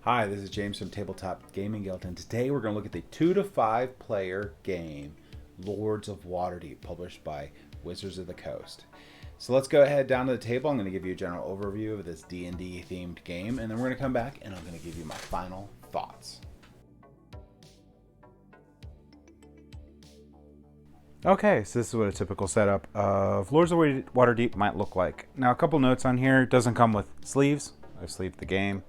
Hi, this is James from Tabletop Gaming Guild, and today we're going to look at the 2 to 5 player game, Lords of Waterdeep, published by Wizards of the Coast. So let's go ahead down to the table. I'm going to give you a general overview of this D&D themed game, and then we're going to come back and I'm going to give you my final thoughts. Okay, so this is what a typical setup of Lords of Waterdeep might look like. Now, a couple notes on here. It doesn't come with sleeves. I've sleeved the game.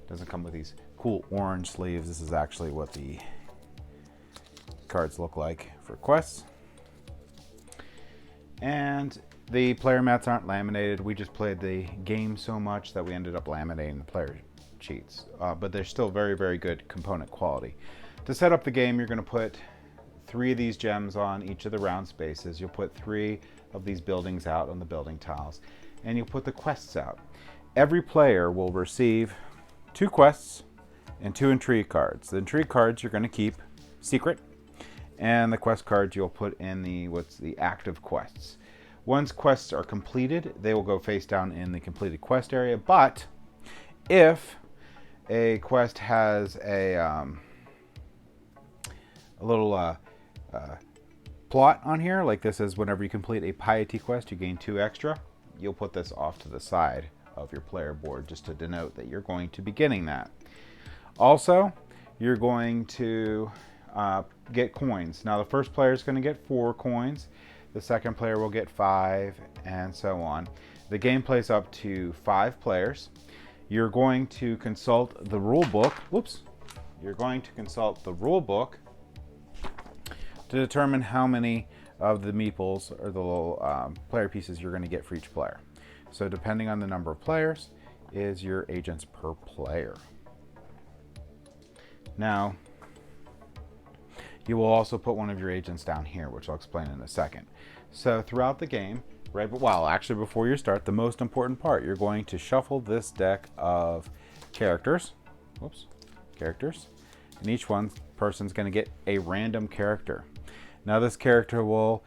Doesn't come with these cool orange sleeves. This is actually what the cards look like for quests. And the player mats aren't laminated. We just played the game so much that we ended up laminating the player sheets. But they're still very, very good component quality. To set up the game, you're going to put 3 of these gems on each of the round spaces. You'll put 3 of these buildings out on the building tiles. And you'll put the quests out. Every player will receive 2 quests and 2 intrigue cards. The intrigue cards you're going to keep secret, and the quest cards you'll put in the active quests. Once quests are completed, they will go face down in the completed quest area. But if a quest has a little plot on here, like this is whenever you complete a piety quest, you gain 2 extra. You'll put this off to the side of your player board just to denote that you're going to be getting that. Also, you're going to get coins. Now the first player is going to get 4 coins, the second player will get 5, and so on. The game plays up to 5 players. You're going to consult the rule book. You're going to consult the rule book to determine how many of the meeples or the little player pieces you're going to get for each player. So depending on the number of players is your agents per player. Now, you will also put one of your agents down here, which I'll explain in a second. So throughout the game, actually before you start, the most important part, you're going to shuffle this deck of characters. And each person's going to get a random character. Now this character will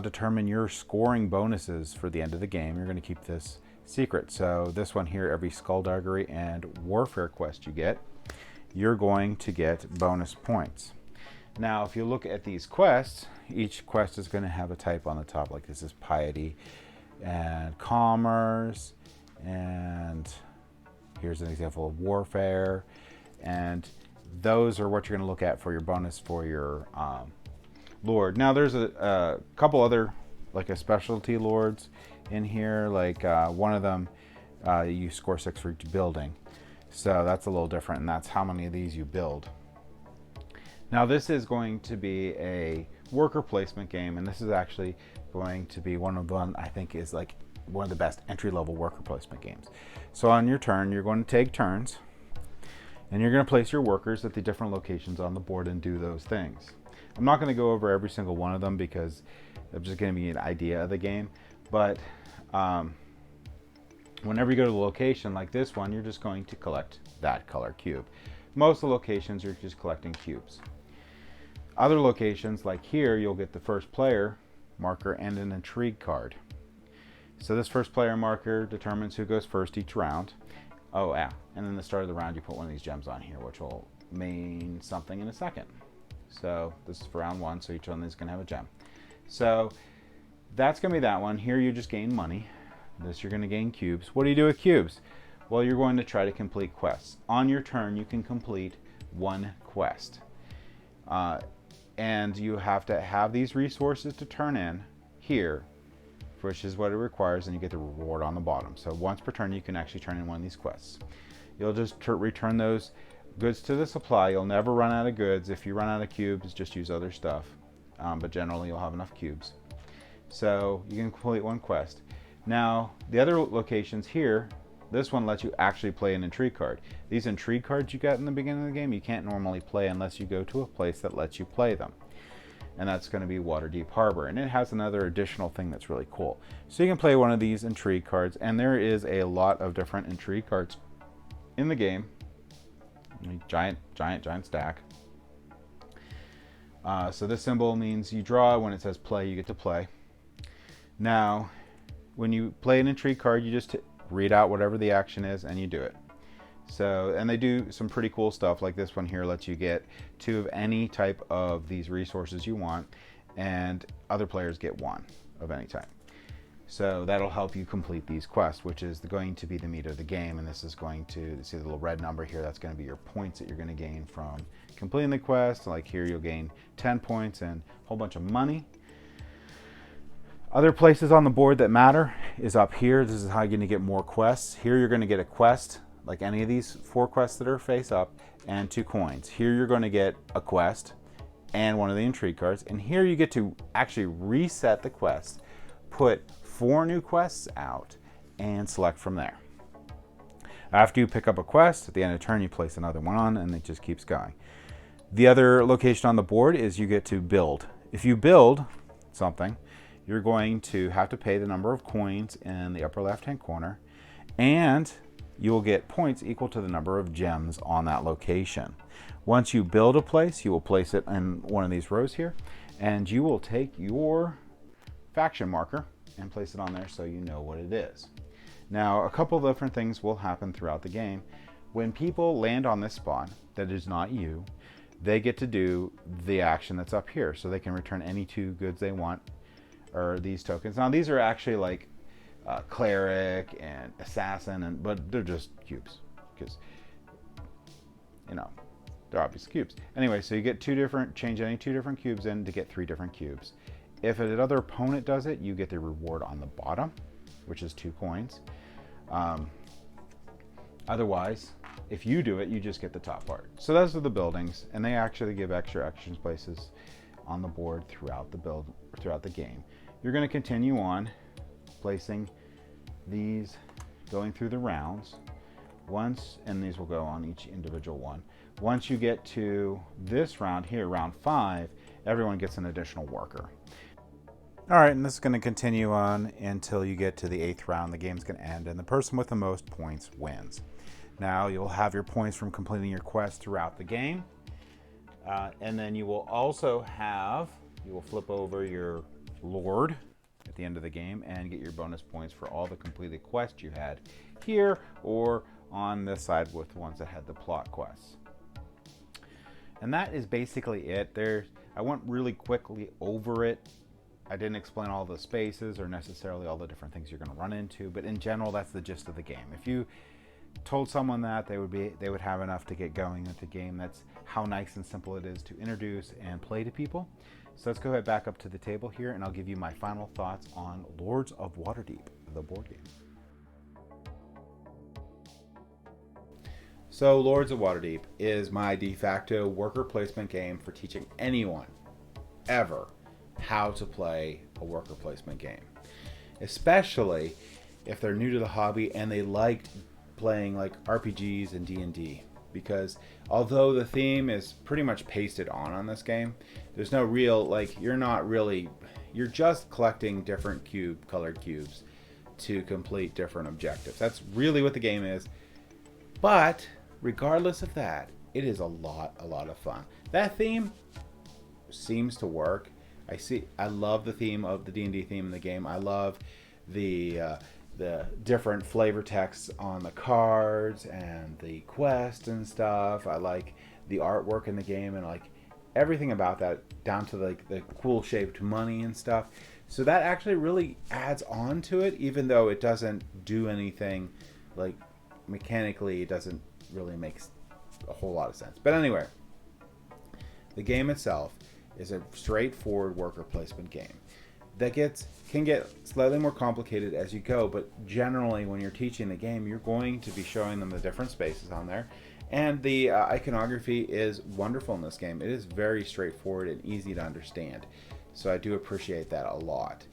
determine your scoring bonuses for the end of the game. You're going to keep this secret. So this one here, every skullduggery and warfare quest you get, you're going to get bonus points. Now if you look at these quests, each quest is going to have a type on the top, like this is piety and commerce, and here's an example of warfare, and those are what you're going to look at for your bonus for your lord. Now there's a couple other, like a specialty lords in here, like one of them you score 6 for each building, so that's a little different, and that's how many of these you build. Now this is going to be a worker placement game, and this is actually going to be one I think is like one of the best entry-level worker placement games. So on your turn, you're going to take turns, and you're going to place your workers at the different locations on the board and do those things. I'm not going to go over every single one of them because I'm just going to be an idea of the game. But whenever you go to the location like this one, you're just going to collect that color cube. Most of the locations, you're just collecting cubes. Other locations, like here, you'll get the first player marker and an intrigue card. So this first player marker determines who goes first each round. And then the start of the round, you put one of these gems on here, which will mean something in a second. So this is for round 1, so each one is going to have a gem. So that's going to be that one. Here you just gain money. This you're going to gain cubes. What do you do with cubes? Well, you're going to try to complete quests. On your turn, you can complete 1 quest. And you have to have these resources to turn in here, which is what it requires, and you get the reward on the bottom. So once per turn, you can actually turn in one of these quests. You'll just return those goods to the supply. You'll never run out of goods. If you run out of cubes, just use other stuff. But generally, you'll have enough cubes. So you can complete 1 quest. Now, the other locations here, this one lets you actually play an intrigue card. These intrigue cards you got in the beginning of the game, you can't normally play unless you go to a place that lets you play them. And that's going to be Waterdeep Harbor. And it has another additional thing that's really cool. So you can play one of these intrigue cards, and there is a lot of different intrigue cards in the game. Giant stack. So this symbol means you draw. When it says play, you get to play. Now, when you play an intrigue card, you just read out whatever the action is and you do it. So, and they do some pretty cool stuff, like this one here lets you get 2 of any type of these resources you want, and other players get 1 of any type. So that'll help you complete these quests, which is going to be the meat of the game. And this is going to, see the little red number here, that's going to be your points that you're going to gain from completing the quest. Like here, you'll gain 10 points and a whole bunch of money. Other places on the board that matter is up here. This is how you're going to get more quests. Here you're going to get a quest, like any of these 4 quests that are face up, and 2 coins. Here you're going to get a quest and 1 of the intrigue cards. And here you get to actually reset the quest, put 4 new quests out, and select from there. After you pick up a quest, at the end of the turn you place another one on, and it just keeps going. The other location on the board is you get to build. If you build something, you're going to have to pay the number of coins in the upper left hand corner, and you will get points equal to the number of gems on that location. Once you build a place, you will place it in one of these rows here, and you will take your faction marker and place it on there so you know what it is. Now, a couple of different things will happen throughout the game. When people land on this spot that is not you, they get to do the action that's up here, so they can return any 2 goods they want, or these tokens. Now these are actually like cleric and assassin, but they're just cubes, because they're obviously cubes. Anyway, so you get change any 2 different cubes in to get 3 different cubes. If another opponent does it, you get the reward on the bottom, which is 2 coins. Otherwise, if you do it, you just get the top part. So those are the buildings, and they actually give extra action places on the board throughout the game. You're going to continue on placing these, going through the rounds once, and these will go on each individual one. Once you get to this round here, round 5, everyone gets an additional worker. All right, and this is going to continue on until you get to the 8th round. The game's going to end, and the person with the most points wins. Now you'll have your points from completing your quest throughout the game, and then you will also you will flip over your Lord at the end of the game and get your bonus points for all the completed quests you had here or on this side with the ones that had the plot quests. And that is basically it. I went really quickly over it. I didn't explain all the spaces or necessarily all the different things you're going to run into, but in general, that's the gist of the game. If you told someone that, they would have enough to get going with the game. That's how nice and simple it is to introduce and play to people. So let's go ahead back up to the table here, and I'll give you my final thoughts on Lords of Waterdeep, the board game. So Lords of Waterdeep is my de facto worker placement game for teaching anyone ever how to play a worker placement game, especially if they're new to the hobby and they like playing like RPGs and D&D, because although the theme is pretty much pasted on this game, there's no real, you're just collecting different colored cubes to complete different objectives. That's really what the game is. But regardless of that, it is a lot of fun. That theme seems to work. I love the theme of the D&D theme in the game. I love the different flavor texts on the cards and the quest and stuff. I like the artwork in the game and like everything about that, down to like the cool shaped money and stuff. So that actually really adds on to it, even though it doesn't do anything like mechanically. It doesn't really make a whole lot of sense. But anyway, the game itself is a straightforward worker placement game that can get slightly more complicated as you go, but generally when you're teaching the game, you're going to be showing them the different spaces on there, and the iconography is wonderful in this game. It is very straightforward and easy to understand, so I do appreciate that a lot.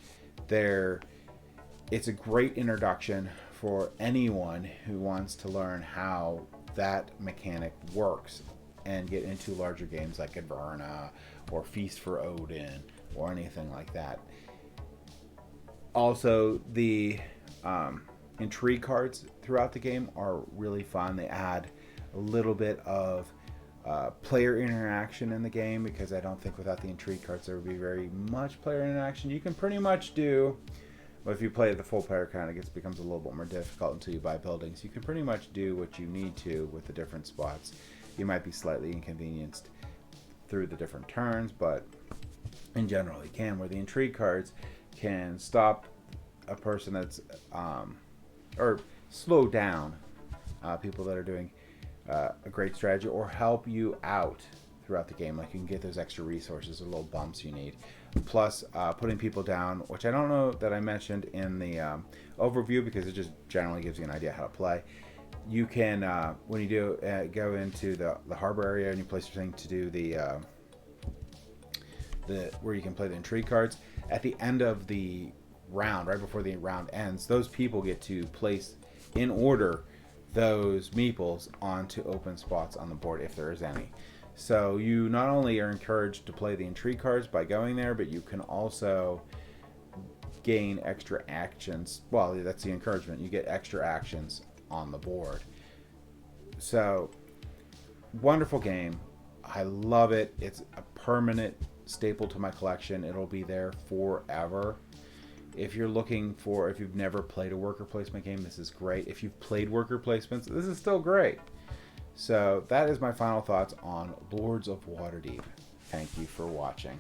It's a great introduction for anyone who wants to learn how that mechanic works and get into larger games like Inverna or Feast for Odin or anything like that. Also, the intrigue cards throughout the game are really fun. They add a little bit of player interaction in the game, because I don't think without the intrigue cards there would be very much player interaction. You can pretty much do Well, if you play the full player count, it becomes a little bit more difficult until you buy buildings. You can pretty much do what you need to with the different spots. You might be slightly inconvenienced through the different turns, but in general you can. Where the intrigue cards can stop a person that's or slow down people that are doing a great strategy, or help you out throughout the game. Like you can get those extra resources or little bumps you need. Plus putting people down, which I don't know that I mentioned in the overview, because it just generally gives you an idea how to play. You can, when you do go into the harbor area and you place your thing to do the where you can play the intrigue cards, at the end of the round, right before the round ends, those people get to place in order those meeples onto open spots on the board if there is any. So you not only are encouraged to play the intrigue cards by going there, but you can also gain extra actions. Well, that's the encouragement. You get extra actions on the board. So, wonderful game. I love it. It's a permanent staple to my collection. It'll be there forever. If you're looking for, if you've never played a worker placement game, this is great. If you've played worker placements, this is still great. So that is my final thoughts on Lords of Waterdeep. Thank you for watching.